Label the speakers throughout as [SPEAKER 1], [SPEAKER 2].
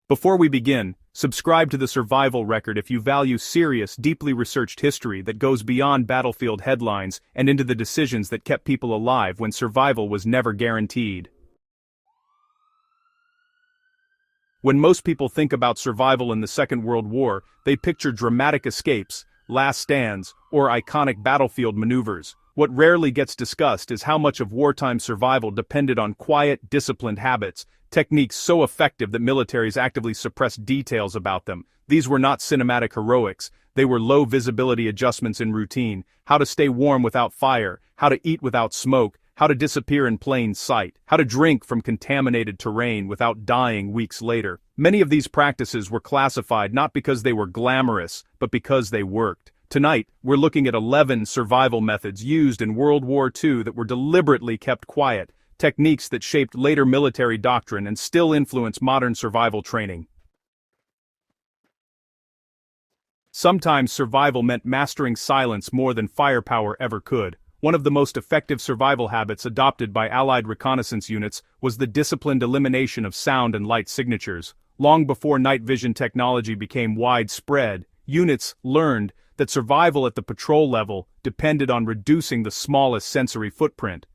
[SPEAKER 1] Before we begin, subscribe to the Survival Record if you value serious, deeply researched history that goes beyond battlefield headlines and into the decisions that kept people alive when survival was never guaranteed. When most people think about survival in the Second World War, they picture dramatic escapes, last stands, or iconic battlefield maneuvers. What rarely gets discussed is how much of wartime survival depended on quiet, disciplined habits, techniques so effective that militaries actively suppressed details about them. These were not cinematic heroics, they were low-visibility adjustments in routine: how to stay warm without fire, how to eat without smoke, how to disappear in plain sight, how to drink from contaminated terrain without dying weeks later. Many of these practices were classified not because they were glamorous, but because they worked. Tonight, we're looking at 11 survival methods used in World War II that were deliberately kept quiet, techniques that shaped later military doctrine and still influence modern survival training. Sometimes survival meant mastering silence more than firepower ever could. One of the most effective survival habits adopted by Allied reconnaissance units was the disciplined elimination of sound and light signatures. Long before night vision technology became widespread, units learned that survival at the patrol level depended on reducing the smallest sensory footprint.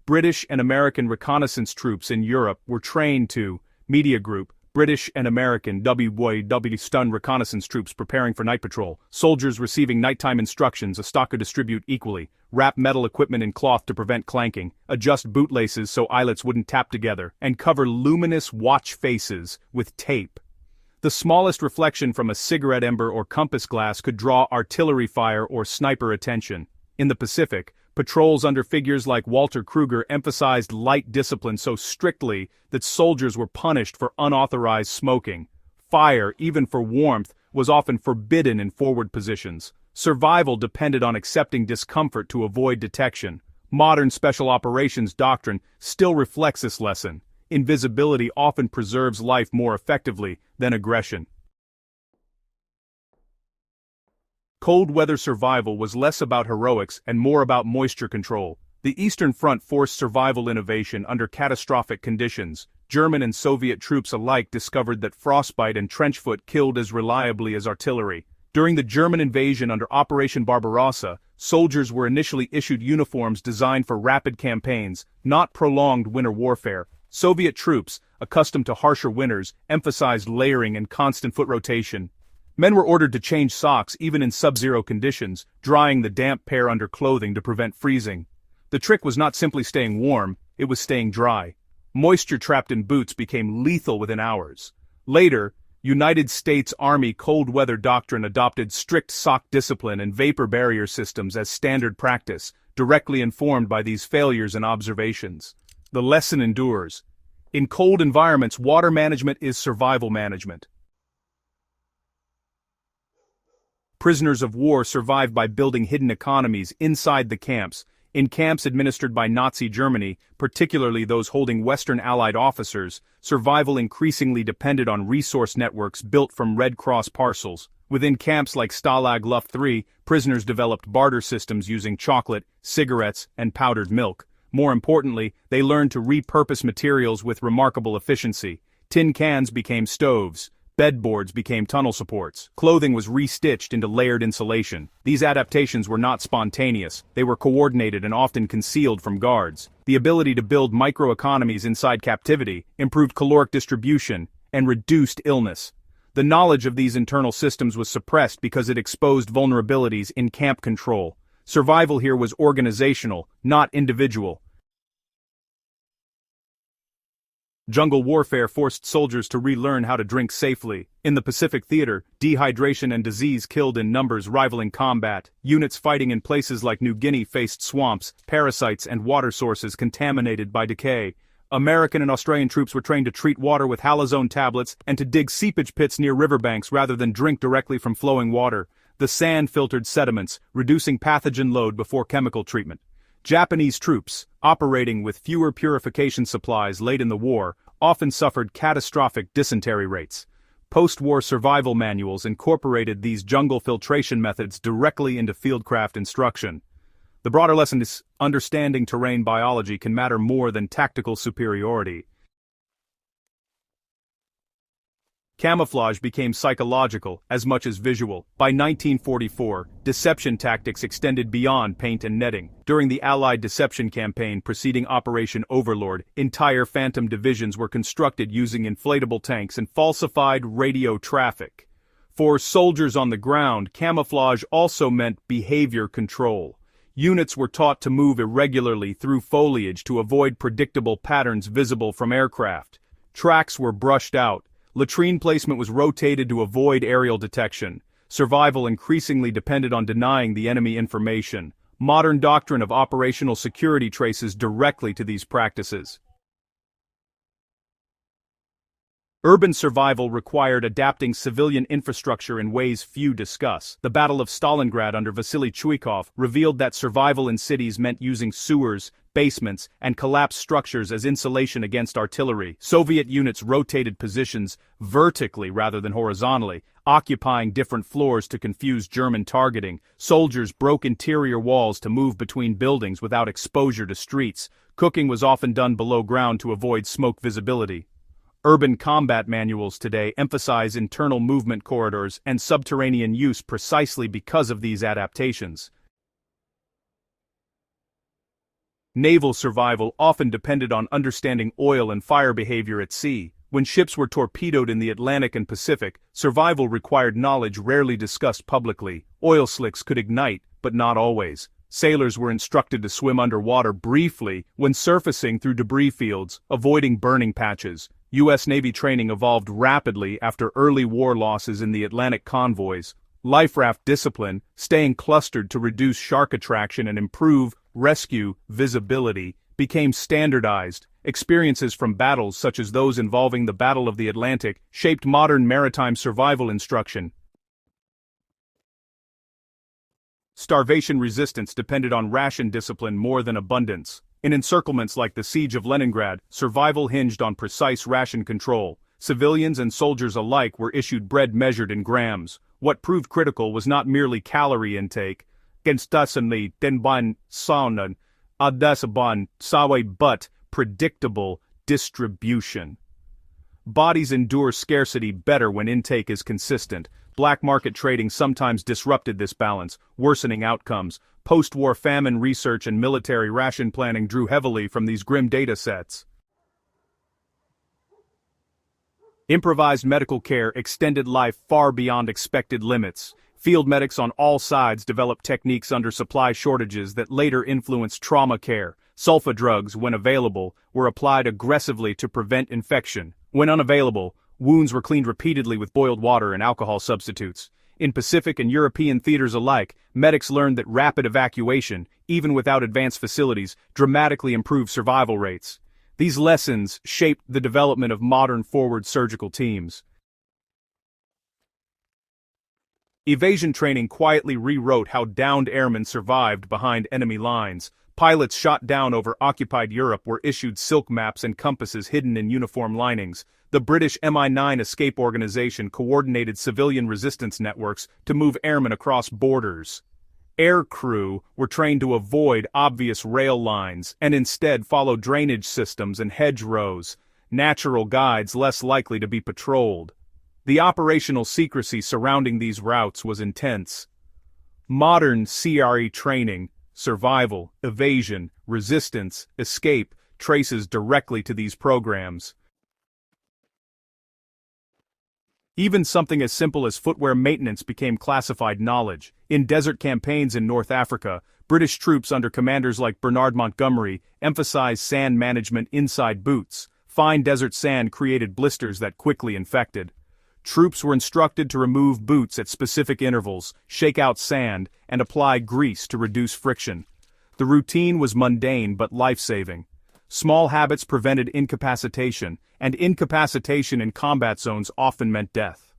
[SPEAKER 1] British and American reconnaissance troops in Europe were trained to media group, British and American WWII stun reconnaissance troops preparing for night patrol, soldiers receiving nighttime instructions, a stock to distribute equally, wrap metal equipment in cloth to prevent clanking, adjust bootlaces so eyelets wouldn't tap together, and cover luminous watch faces with tape. The smallest reflection from a cigarette ember or compass glass could draw artillery fire or sniper attention. In the Pacific, patrols under figures like Walter Kruger emphasized light discipline so strictly that soldiers were punished for unauthorized smoking. Fire, even for warmth, was often forbidden in forward positions. Survival depended on accepting discomfort to avoid detection. Modern special operations doctrine still reflects this lesson. Invisibility often preserves life more effectively than aggression. Cold weather survival was less about heroics and more about moisture control. The Eastern Front forced survival innovation under catastrophic conditions. German and Soviet troops alike discovered that frostbite and trenchfoot killed as reliably as artillery. During the German invasion under Operation Barbarossa, soldiers were initially issued uniforms designed for rapid campaigns, not prolonged winter warfare. Soviet troops, accustomed to harsher winters, emphasized layering and constant foot rotation. Men were ordered to change socks even in subzero conditions, drying the damp pair under clothing to prevent freezing. The trick was not simply staying warm, it was staying dry. Moisture trapped in boots became lethal within hours. Later, United States Army cold weather doctrine adopted strict sock discipline and vapor barrier systems as standard practice, directly informed by these failures and observations. The lesson endures. In cold environments, water management is survival management. Prisoners of war survived by building hidden economies inside the camps. In camps administered by Nazi Germany, particularly those holding Western Allied officers, survival increasingly depended on resource networks built from Red Cross parcels. Within camps like Stalag Luft III, prisoners developed barter systems using chocolate, cigarettes, and powdered milk. More importantly, they learned to repurpose materials with remarkable efficiency. Tin cans became stoves. Bedboards became tunnel supports. Clothing was restitched into layered insulation. These adaptations were not spontaneous. They were coordinated and often concealed from guards. The ability to build microeconomies inside captivity improved caloric distribution and reduced illness. The knowledge of these internal systems was suppressed because it exposed vulnerabilities in camp control. Survival here was organizational, not individual. Jungle warfare forced soldiers to relearn how to drink safely. In the Pacific Theater, dehydration and disease killed in numbers rivaling combat. Units fighting in places like New Guinea faced swamps, parasites, and water sources contaminated by decay. American and Australian troops were trained to treat water with halazone tablets and to dig seepage pits near riverbanks rather than drink directly from flowing water. The sand filtered sediments, reducing pathogen load before chemical treatment. Japanese troops, operating with fewer purification supplies late in the war, often suffered catastrophic dysentery rates. Post-war survival manuals incorporated these jungle filtration methods directly into fieldcraft instruction. The broader lesson is understanding terrain biology can matter more than tactical superiority. Camouflage became psychological as much as visual. By 1944, deception tactics extended beyond paint and netting. During the Allied deception campaign preceding Operation Overlord, entire Phantom divisions were constructed using inflatable tanks and falsified radio traffic. For soldiers on the ground, camouflage also meant behavior control. Units were taught to move irregularly through foliage to avoid predictable patterns visible from aircraft. Tracks were brushed out. Latrine placement was rotated to avoid aerial detection. Survival increasingly depended on denying the enemy information. Modern doctrine of operational security traces directly to these practices. Urban survival required adapting civilian infrastructure in ways few discuss. The Battle of Stalingrad under Vasily Chuikov revealed that survival in cities meant using sewers, basements, and collapsed structures as insulation against artillery. Soviet units rotated positions vertically rather than horizontally, occupying different floors to confuse German targeting. Soldiers broke interior walls to move between buildings without exposure to streets. Cooking was often done below ground to avoid smoke visibility. Urban combat manuals today emphasize internal movement corridors and subterranean use precisely because of these adaptations. Naval survival often depended on understanding oil and fire behavior at sea. When ships were torpedoed in the Atlantic and Pacific, survival required knowledge rarely discussed publicly. Oil slicks could ignite, but not always. Sailors were instructed to swim underwater briefly when surfacing through debris fields, avoiding burning patches. U.S. Navy training evolved rapidly after early war losses in the Atlantic convoys. Life raft discipline, staying clustered to reduce shark attraction and improve rescue visibility, became standardized. Experiences from battles such as those involving the Battle of the Atlantic shaped modern maritime survival instruction. Starvation resistance depended on ration discipline more than abundance. In encirclements like the Siege of Leningrad, survival hinged on precise ration control. Civilians and soldiers alike were issued bread measured in grams. What proved critical was not merely calorie intake, but predictable distribution. Bodies endure scarcity better when intake is consistent. Black market trading sometimes disrupted this balance, worsening outcomes. Post-war famine research and military ration planning drew heavily from these grim data sets. Improvised medical care extended life far beyond expected limits. Field medics on all sides developed techniques under supply shortages that later influenced trauma care. Sulfa drugs, when available, were applied aggressively to prevent infection. When unavailable, wounds were cleaned repeatedly with boiled water and alcohol substitutes. In Pacific and European theaters alike, medics learned that rapid evacuation, even without advanced facilities, dramatically improved survival rates. These lessons shaped the development of modern forward surgical teams. Evasion training quietly rewrote how downed airmen survived behind enemy lines. Pilots shot down over occupied Europe were issued silk maps and compasses hidden in uniform linings. The British MI9 escape organization coordinated civilian resistance networks to move airmen across borders. Air crew were trained to avoid obvious rail lines and instead follow drainage systems and hedgerows, natural guides less likely to be patrolled. The operational secrecy surrounding these routes was intense. Modern CRE training, survival, evasion, resistance, escape, traces directly to these programs. Even something as simple as footwear maintenance became classified knowledge. In desert campaigns in North Africa, British troops under commanders like Bernard Montgomery emphasized sand management inside boots. Fine desert sand created blisters that quickly infected. Troops were instructed to remove boots at specific intervals, shake out sand, and apply grease to reduce friction. The routine was mundane but life-saving. Small habits prevented incapacitation, and incapacitation in combat zones often meant death.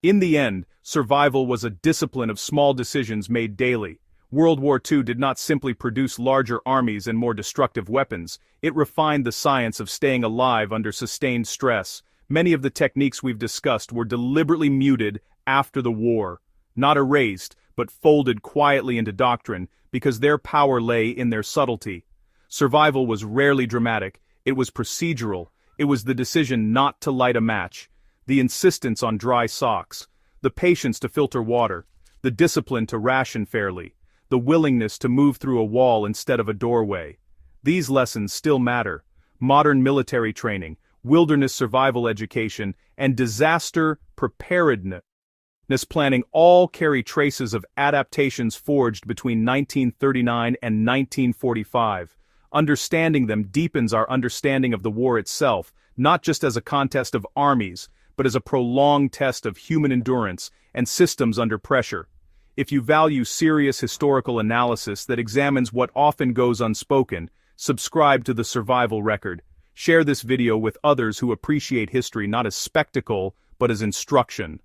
[SPEAKER 1] In the end, survival was a discipline of small decisions made daily. World War II did not simply produce larger armies and more destructive weapons, it refined the science of staying alive under sustained stress. Many of the techniques we've discussed were deliberately muted after the war, not erased, but folded quietly into doctrine, because their power lay in their subtlety. Survival was rarely dramatic, it was procedural. It was the decision not to light a match, the insistence on dry socks, the patience to filter water, the discipline to ration fairly, the willingness to move through a wall instead of a doorway. These lessons still matter. Modern military training, wilderness survival education, and disaster preparedness planning all carry traces of adaptations forged between 1939 and 1945. Understanding them deepens our understanding of the war itself, not just as a contest of armies, but as a prolonged test of human endurance and systems under pressure. If you value serious historical analysis that examines what often goes unspoken, subscribe to the Survival Record. Share this video with others who appreciate history not as spectacle, but as instruction.